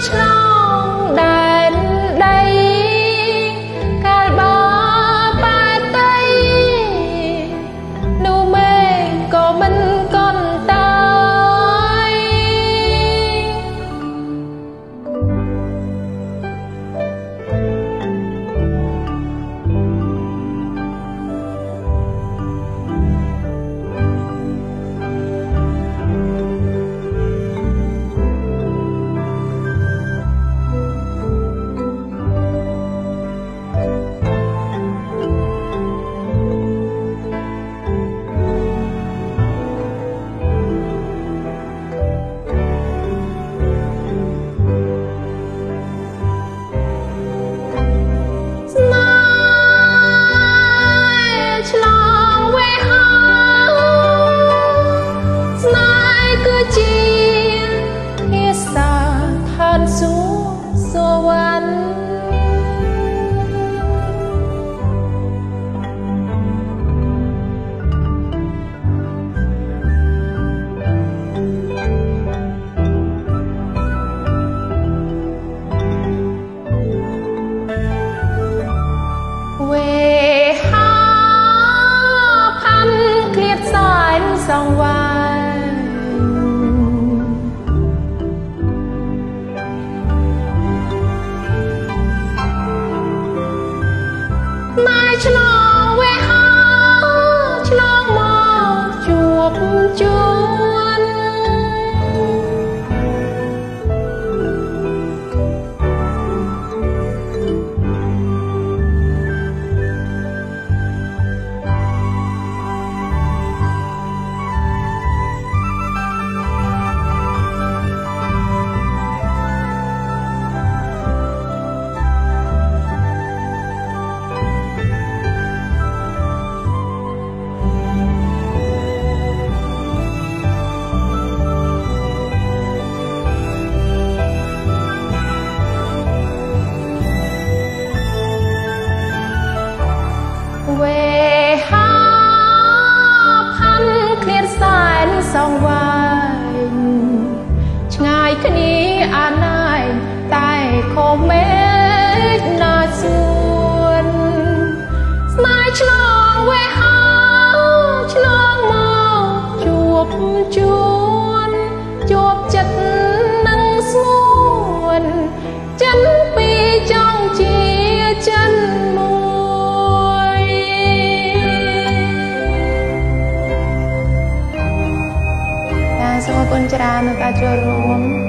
ឆ្លងដែនដីកាលបើបែកដីនោះមេក៏មិនកន់តើយវេហាផាន់ឃ្លាតសាយសងវាយម៉ែឆ្លងវេហាឆ្លងមកជួបជួនវេហាផាន់ឃ្លាតសែនសងវាយឆ្ងាយគ្នាអាណាយតែខំមេឃណាសួនស្នេហ៍ឆ្លងវេហាឆ្លងមកជួបជួនជួបចិត្តនឹងស្ងួនចិនពីចង់ជាចិនសូមអរគុណច្រើននៅការចូលរួម